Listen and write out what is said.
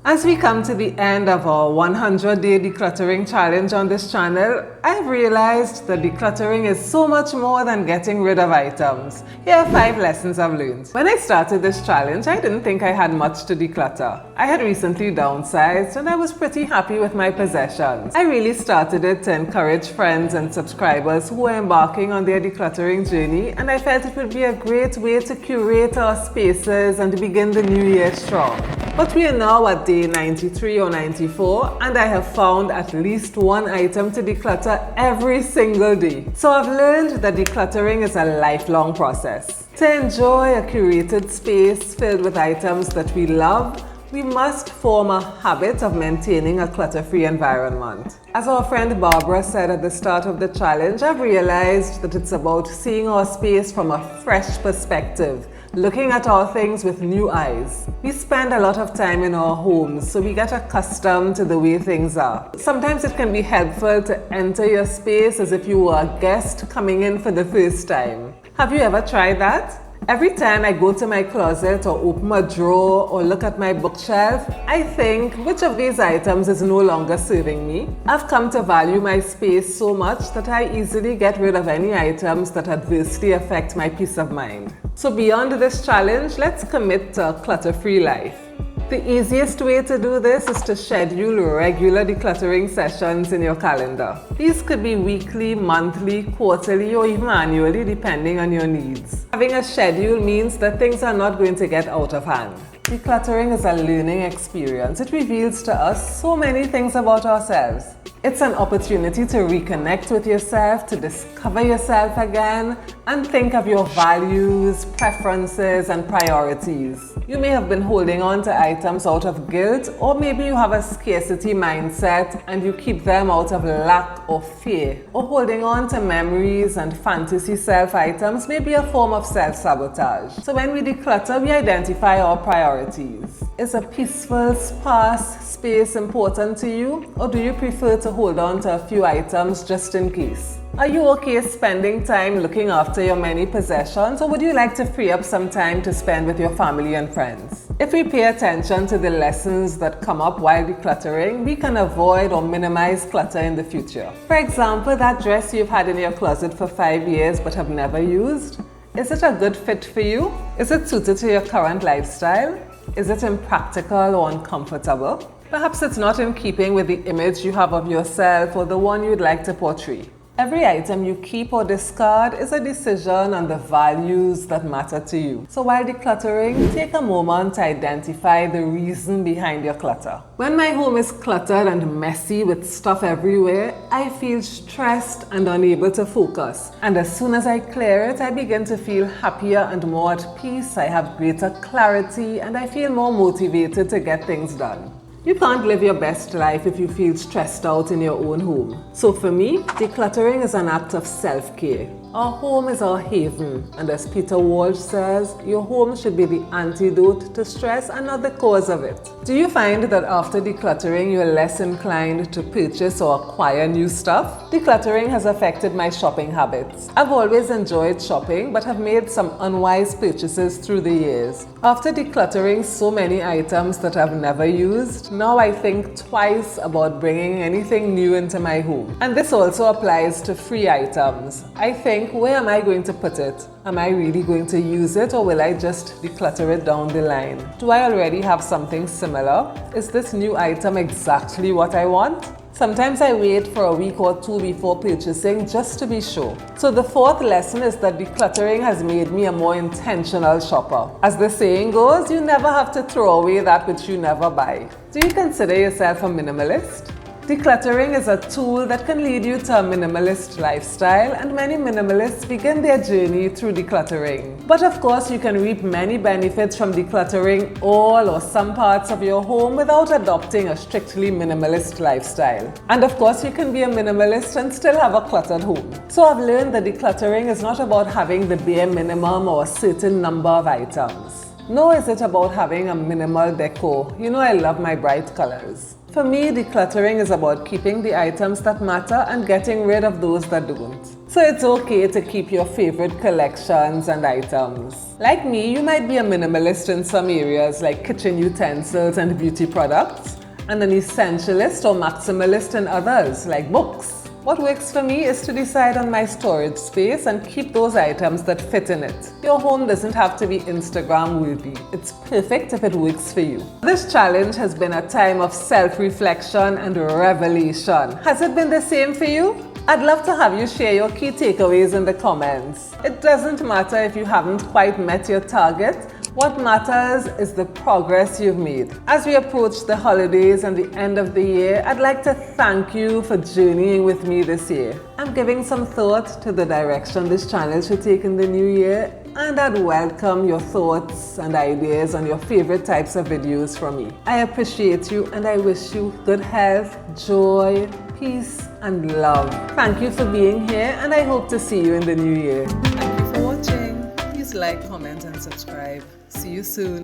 As we come to the end of our 100-day decluttering challenge on this channel, I've realized that decluttering is so much more than getting rid of items. Here are 5 lessons I've learned. When I started this challenge, I didn't think I had much to declutter. I had recently downsized and I was pretty happy with my possessions. I really started it to encourage friends and subscribers who were embarking on their decluttering journey, and I felt it would be a great way to curate our spaces and begin the new year strong. But we are now at day 93 or 94, and I have found at least one item to declutter every single day. So I've learned that decluttering is a lifelong process. To enjoy a curated space filled with items that we love, we must form a habit of maintaining a clutter-free environment. As our friend Barbara said at the start of the challenge, I've realized that it's about seeing our space from a fresh perspective, looking at our things with new eyes. We spend a lot of time in our homes, so we get accustomed to the way things are. Sometimes it can be helpful to enter your space as if you were a guest coming in for the first time. Have you ever tried that? Every time I go to my closet or open a drawer or look at my bookshelf, I think, which of these items is no longer serving me? I've come to value my space so much that I easily get rid of any items that adversely affect my peace of mind. So beyond this challenge, let's commit to a clutter-free life. The easiest way to do this is to schedule regular decluttering sessions in your calendar. These could be weekly, monthly, quarterly, or even annually, depending on your needs. Having a schedule means that things are not going to get out of hand. Decluttering is a learning experience. It reveals to us so many things about ourselves. It's an opportunity to reconnect with yourself, to discover yourself again, and think of your values, preferences, and priorities. You may have been holding on to items out of guilt, or maybe you have a scarcity mindset and you keep them out of lack or fear. Or holding on to memories and fantasy self items may be a form of self-sabotage. So when we declutter, we identify our priorities. Is a peaceful, sparse space important to you, or do you prefer to hold on to a few items just in case? Are you okay spending time looking after your many possessions, or would you like to free up some time to spend with your family and friends? If we pay attention to the lessons that come up while decluttering, we can avoid or minimize clutter in the future. For example, that dress you've had in your closet for 5 years but have never used. Is it a good fit for you? Is it suited to your current lifestyle? Is it impractical or uncomfortable? Perhaps it's not in keeping with the image you have of yourself or the one you'd like to portray. Every item you keep or discard is a decision on the values that matter to you. So while decluttering, take a moment to identify the reason behind your clutter. When my home is cluttered and messy with stuff everywhere, I feel stressed and unable to focus. And as soon as I clear it, I begin to feel happier and more at peace. I have greater clarity and I feel more motivated to get things done. You can't live your best life if you feel stressed out in your own home. So for me, decluttering is an act of self-care. Our home is our haven, and as Peter Walsh says, your home should be the antidote to stress and not the cause of it. Do you find that after decluttering, you're less inclined to purchase or acquire new stuff? Decluttering has affected my shopping habits. I've always enjoyed shopping, but have made some unwise purchases through the years. After decluttering so many items that I've never used, now I think twice about bringing anything new into my home. And this also applies to free items. I think, where am I going to put it? Am I really going to use it, or will I just declutter it down the line? Do I already have something similar? Is this new item exactly what I want? Sometimes I wait for a week or 2 before purchasing just to be sure. So the 4th lesson is that decluttering has made me a more intentional shopper. As the saying goes, you never have to throw away that which you never buy. Do you consider yourself a minimalist? Decluttering is a tool that can lead you to a minimalist lifestyle, and many minimalists begin their journey through decluttering. But of course, you can reap many benefits from decluttering all or some parts of your home without adopting a strictly minimalist lifestyle. And of course, you can be a minimalist and still have a cluttered home. So I've learned that decluttering is not about having the bare minimum or a certain number of items. Nor is it about having a minimal decor. You know I love my bright colors. For me, decluttering is about keeping the items that matter and getting rid of those that don't. So it's okay to keep your favorite collections and items. Like me, you might be a minimalist in some areas like kitchen utensils and beauty products, and an essentialist or maximalist in others like books. What works for me is to decide on my storage space and keep those items that fit in it. Your home doesn't have to be Instagram worthy. It's perfect if it works for you. This challenge has been a time of self-reflection and revelation. Has it been the same for you? I'd love to have you share your key takeaways in the comments. It doesn't matter if you haven't quite met your target. What matters is the progress you've made. As we approach the holidays and the end of the year, I'd like to thank you for journeying with me this year. I'm giving some thought to the direction this channel should take in the new year, and I'd welcome your thoughts and ideas on your favorite types of videos from me. I appreciate you and I wish you good health, joy, peace and love. Thank you for being here and I hope to see you in the new year. Thank you for watching. Please like, comment and subscribe. See you soon.